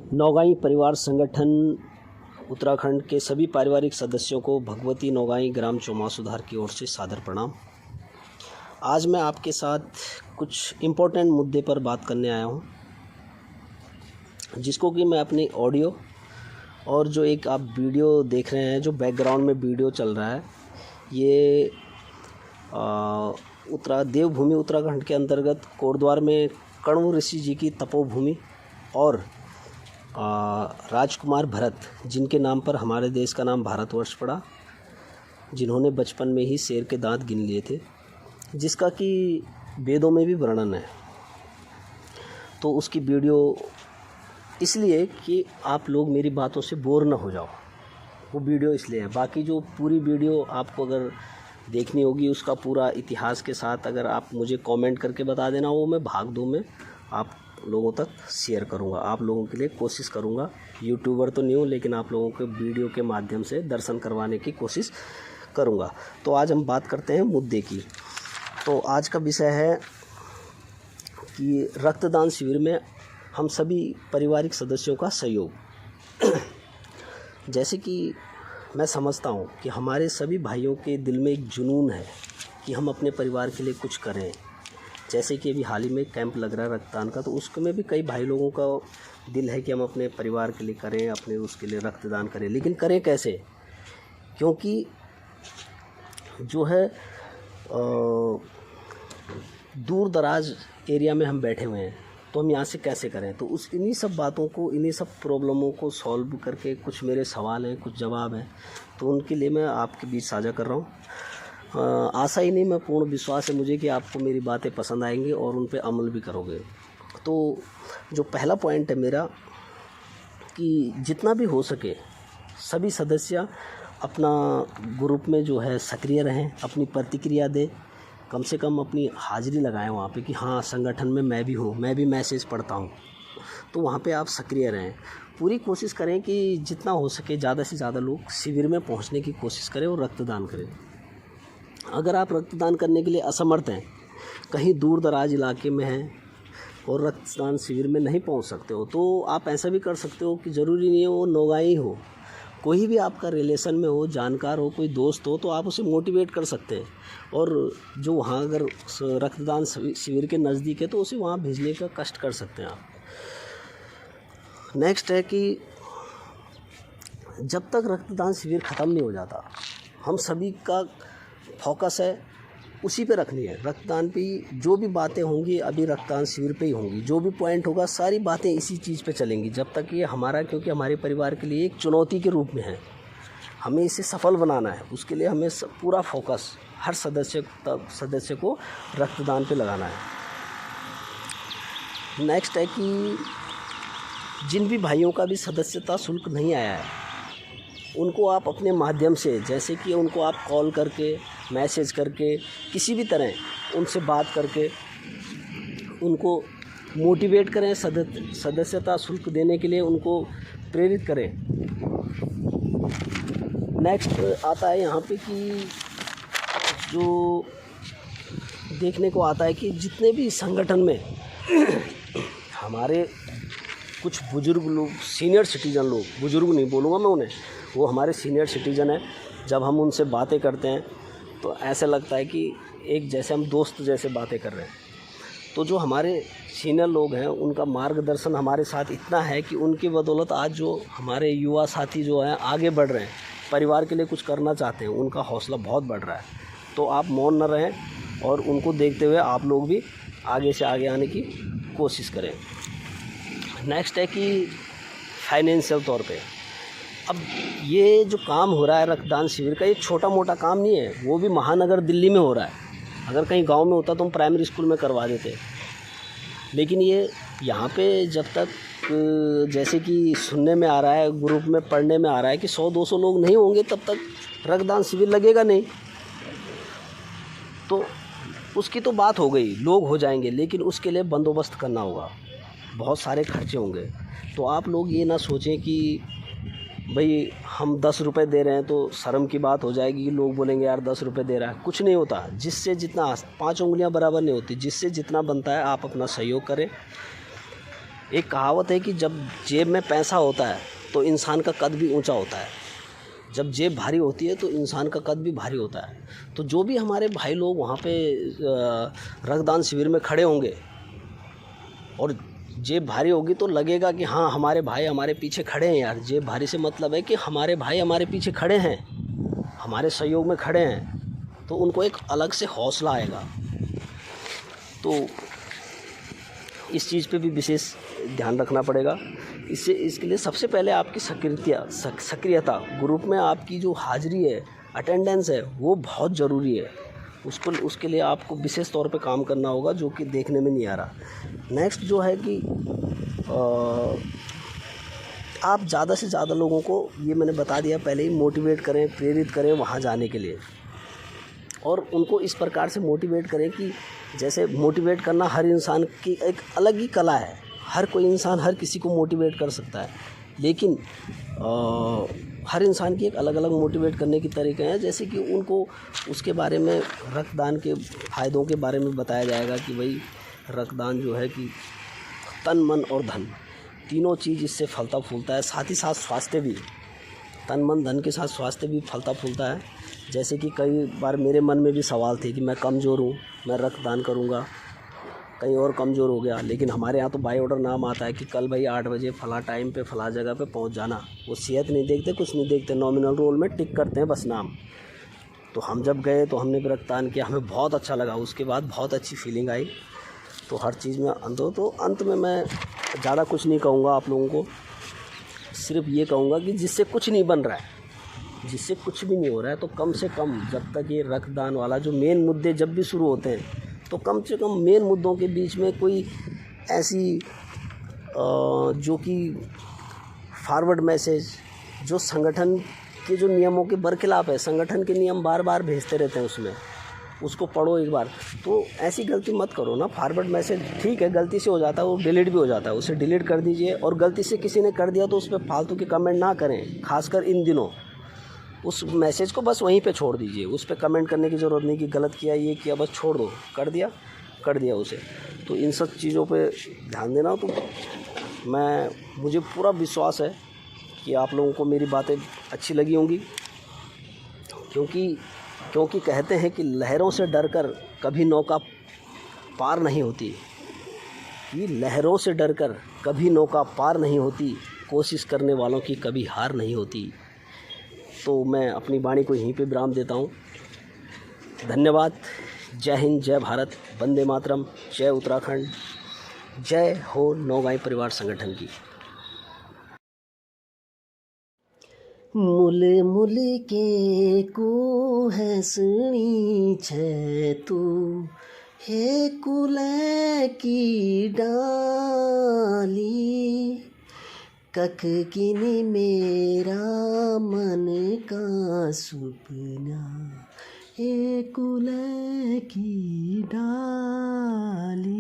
नौगाई परिवार संगठन उत्तराखंड के सभी पारिवारिक सदस्यों को भगवती नौगाई ग्राम चौमा सुधार की ओर से सादर प्रणाम। आज मैं आपके साथ कुछ इम्पोर्टेंट मुद्दे पर बात करने आया हूँ, जिसको कि मैं अपनी ऑडियो और जो एक आप वीडियो देख रहे हैं, जो बैकग्राउंड में वीडियो चल रहा है, ये देवभूमि उत्तराखंड के अंतर्गत कोटद्वार में कण्व ऋषि जी की तपोभूमि और राजकुमार भरत, जिनके नाम पर हमारे देश का नाम भारतवर्ष पड़ा, जिन्होंने बचपन में ही शेर के दांत गिन लिए थे, जिसका कि वेदों में भी वर्णन है। तो उसकी वीडियो इसलिए कि आप लोग मेरी बातों से बोर ना हो जाओ, वो वीडियो इसलिए है। बाकी जो पूरी वीडियो आपको अगर देखनी होगी, उसका पूरा इतिहास के साथ अगर आप मुझे कमेंट करके बता देना, वो मैं भाग 2 में आप लोगों तक शेयर करूंगा, आप लोगों के लिए कोशिश करूंगा। यूट्यूबर तो नहीं हूँ, लेकिन आप लोगों के वीडियो के माध्यम से दर्शन करवाने की कोशिश करूंगा। तो आज हम बात करते हैं मुद्दे की। तो आज का विषय है कि रक्तदान शिविर में हम सभी पारिवारिक सदस्यों का सहयोग। जैसे कि मैं समझता हूँ कि हमारे सभी भाइयों के दिल में एक जुनून है कि हम अपने परिवार के लिए कुछ करें। जैसे कि अभी हाल ही में कैंप लग रहा है रक्तदान का, तो उसमें भी कई भाई लोगों का दिल है कि हम अपने परिवार के लिए करें, अपने उसके लिए रक्तदान करें। लेकिन करें कैसे? क्योंकि जो है दूर दराज एरिया में हम बैठे हुए हैं, तो हम यहाँ से कैसे करें? तो इन्हीं सब बातों को, इन्हीं सब प्रॉब्लमों को सॉल्व करके कुछ मेरे सवाल हैं, कुछ जवाब हैं, तो उनके लिए मैं आपके बीच साझा कर रहा हूँ। आशा ही नहीं, मैं पूर्ण विश्वास है मुझे कि आपको मेरी बातें पसंद आएंगी और उन पे अमल भी करोगे। तो जो पहला पॉइंट है मेरा, कि जितना भी हो सके सभी सदस्य अपना ग्रुप में जो है सक्रिय रहें, अपनी प्रतिक्रिया दें, कम से कम अपनी हाज़िरी लगाएं वहाँ पे कि हाँ, संगठन में मैं भी हूँ, मैं भी मैसेज पढ़ता हूँ। तो वहाँ पे आप सक्रिय रहें। पूरी कोशिश करें कि जितना हो सके ज़्यादा से ज़्यादा लोग शिविर में पहुँचने की कोशिश करें और रक्तदान करें। अगर आप रक्तदान करने के लिए असमर्थ हैं, कहीं दूर दराज इलाके में हैं और रक्तदान शिविर में नहीं पहुंच सकते हो, तो आप ऐसा भी कर सकते हो कि ज़रूरी नहीं है वो नौगाई हो, कोई भी आपका रिलेशन में हो, जानकार हो, कोई दोस्त हो, तो आप उसे मोटिवेट कर सकते हैं। और जो वहाँ अगर रक्तदान शिविर के नज़दीक है, तो उसे वहाँ भेजने का कष्ट कर सकते हैं आप। नेक्स्ट है कि जब तक रक्तदान शिविर ख़त्म नहीं हो जाता, हम सभी का फोकस है उसी पे रखनी है, रक्तदान पे ही। जो भी बातें होंगी अभी रक्तदान शिविर पे ही होंगी, जो भी पॉइंट होगा सारी बातें इसी चीज़ पे चलेंगी जब तक ये हमारा, क्योंकि हमारे परिवार के लिए एक चुनौती के रूप में है, हमें इसे सफल बनाना है। उसके लिए हमें पूरा फोकस हर सदस्य को रक्तदान पे लगाना है। नेक्स्ट है कि जिन भी भाइयों का भी सदस्यता शुल्क नहीं आया है, उनको आप अपने माध्यम से, जैसे कि उनको आप कॉल करके, मैसेज करके, किसी भी तरह उनसे बात करके उनको मोटिवेट करें, सदस्यता शुल्क देने के लिए उनको प्रेरित करें। नेक्स्ट आता है यहाँ पे कि जो देखने को आता है कि जितने भी संगठन में हमारे कुछ बुज़ुर्ग लोग, सीनियर सिटीज़न लोग, बुज़ुर्ग नहीं बोलूँगा मैं उन्हें, वो हमारे सीनियर सिटीज़न हैं, जब हम उनसे बातें करते हैं तो ऐसा लगता है कि एक जैसे हम दोस्त जैसे बातें कर रहे हैं। तो जो हमारे सीनियर लोग हैं, उनका मार्गदर्शन हमारे साथ इतना है कि उनकी बदौलत आज जो हमारे युवा साथी जो हैं आगे बढ़ रहे हैं, परिवार के लिए कुछ करना चाहते हैं, उनका हौसला बहुत बढ़ रहा है। तो आप मौन न रहें और उनको देखते हुए आप लोग भी आगे से आगे आने की कोशिश करें। नेक्स्ट है कि फाइनेंशियल तौर पे, अब ये जो काम हो रहा है रक्तदान शिविर का, ये छोटा मोटा काम नहीं है, वो भी महानगर दिल्ली में हो रहा है। अगर कहीं गांव में होता तो हम प्राइमरी स्कूल में करवा देते, लेकिन ये यहाँ पे जब तक जैसे कि सुनने में आ रहा है, ग्रुप में पढ़ने में आ रहा है कि 100-200 लोग नहीं होंगे तब तक रक्तदान शिविर लगेगा नहीं। तो उसकी तो बात हो गई, लोग हो जाएंगे, लेकिन उसके लिए बंदोबस्त करना होगा, बहुत सारे खर्चे होंगे। तो आप लोग ये ना सोचें कि भाई हम 10 रुपये दे रहे हैं तो शर्म की बात हो जाएगी, लोग बोलेंगे यार 10 रुपये दे रहा है। कुछ नहीं होता, जिससे जितना 5 उंगलियां बराबर नहीं होती, जिससे जितना बनता है आप अपना सहयोग करें। एक कहावत है कि जब जेब में पैसा होता है तो इंसान का कद भी ऊंचा होता है, जब जेब भारी होती है तो इंसान का कद भी भारी होता है। तो जो भी हमारे भाई लोग वहाँ पे रक्तदान शिविर में खड़े होंगे और जेब भारी होगी तो लगेगा कि हाँ हमारे भाई हमारे पीछे खड़े हैं यार। जेब भारी से मतलब है कि हमारे भाई हमारे पीछे खड़े हैं, हमारे सहयोग में खड़े हैं, तो उनको एक अलग से हौसला आएगा। तो इस चीज़ पे भी विशेष ध्यान रखना पड़ेगा। इसके लिए सबसे पहले आपकी सक्रियता ग्रुप में, आपकी जो हाज़िरी है, अटेंडेंस है, वो बहुत ज़रूरी है। उसके लिए आपको विशेष तौर पे काम करना होगा, जो कि देखने में नहीं आ रहा। नेक्स्ट जो है कि आप ज़्यादा से ज़्यादा लोगों को, ये मैंने बता दिया पहले ही, मोटिवेट करें, प्रेरित करें वहाँ जाने के लिए। और उनको इस प्रकार से मोटिवेट करें कि जैसे मोटिवेट करना हर इंसान की एक अलग ही कला है। हर कोई इंसान हर किसी को मोटिवेट कर सकता है, लेकिन हर इंसान की एक अलग अलग मोटिवेट करने की तरीके हैं। जैसे कि उनको उसके बारे में, रक्तदान के फ़ायदों के बारे में बताया जाएगा कि भाई रक्तदान जो है कि तन मन और धन तीनों चीज़ इससे फलता फूलता है। साथ ही साथ स्वास्थ्य भी, तन मन धन के साथ स्वास्थ्य भी फलता फूलता है। जैसे कि कई बार मेरे मन में भी सवाल थे कि मैं कमज़ोर हूँ, मैं रक्तदान करूँगा, कहीं और कमज़ोर हो गया, लेकिन हमारे यहाँ तो बाई ऑर्डर नाम आता है कि कल भाई 8 बजे फ़लाँ टाइम पे फ़लाँ जगह पे पहुँच जाना। वो सेहत नहीं देखते, कुछ नहीं देखते, नॉमिनल रोल में टिक करते हैं बस नाम। तो हम जब गए तो हमने भी रक्तदान किया, हमें बहुत अच्छा लगा। उसके बाद बहुत अच्छी फीलिंग आई। तो हर चीज़ में अंत में मैं ज़्यादा कुछ नहीं कहूँगा आप लोगों को, सिर्फ ये कहूँगा कि जिससे कुछ नहीं बन रहा है, जिससे कुछ भी नहीं हो रहा है, तो कम से कम जब तक ये रक्तदान वाला जो मेन मुद्दे जब भी शुरू होते हैं, तो कम से कम मेन मुद्दों के बीच में कोई ऐसी जो कि फॉरवर्ड मैसेज, जो संगठन के जो नियमों के बरखिलाफ़ है, संगठन के नियम बार बार भेजते रहते हैं, उसको पढ़ो एक बार। तो ऐसी गलती मत करो ना। फॉरवर्ड मैसेज ठीक है, गलती से हो जाता है, वो डिलीट भी हो जाता है, उसे डिलीट कर दीजिए। और गलती से किसी ने कर दिया तो उस पर फालतू के कमेंट ना करें, खासकर इन दिनों। उस मैसेज को बस वहीं पे छोड़ दीजिए, उस पर कमेंट करने की ज़रूरत नहीं कि गलत किया, ये किया, बस छोड़ दो। कर दिया उसे। तो इन सब चीज़ों पे ध्यान देना। तो मुझे पूरा विश्वास है कि आप लोगों को मेरी बातें अच्छी लगी होंगी, क्योंकि कहते हैं कि लहरों से डरकर कभी नौका पार नहीं होती, कि लहरों से डरकर कभी नौका पार नहीं होती, कोशिश करने वालों की कभी हार नहीं होती। तो मैं अपनी वाणी को यहीं पे विराम देता हूँ। धन्यवाद। जय हिंद, जय भारत, वंदे मातरम, जय उत्तराखंड, जय हो नौगाई परिवार संगठन की। मुले मुले के को हंसनी छे तू, हे कुले की डाली, कख किनी मेरा मन का सुपना, हे कुले की डाली।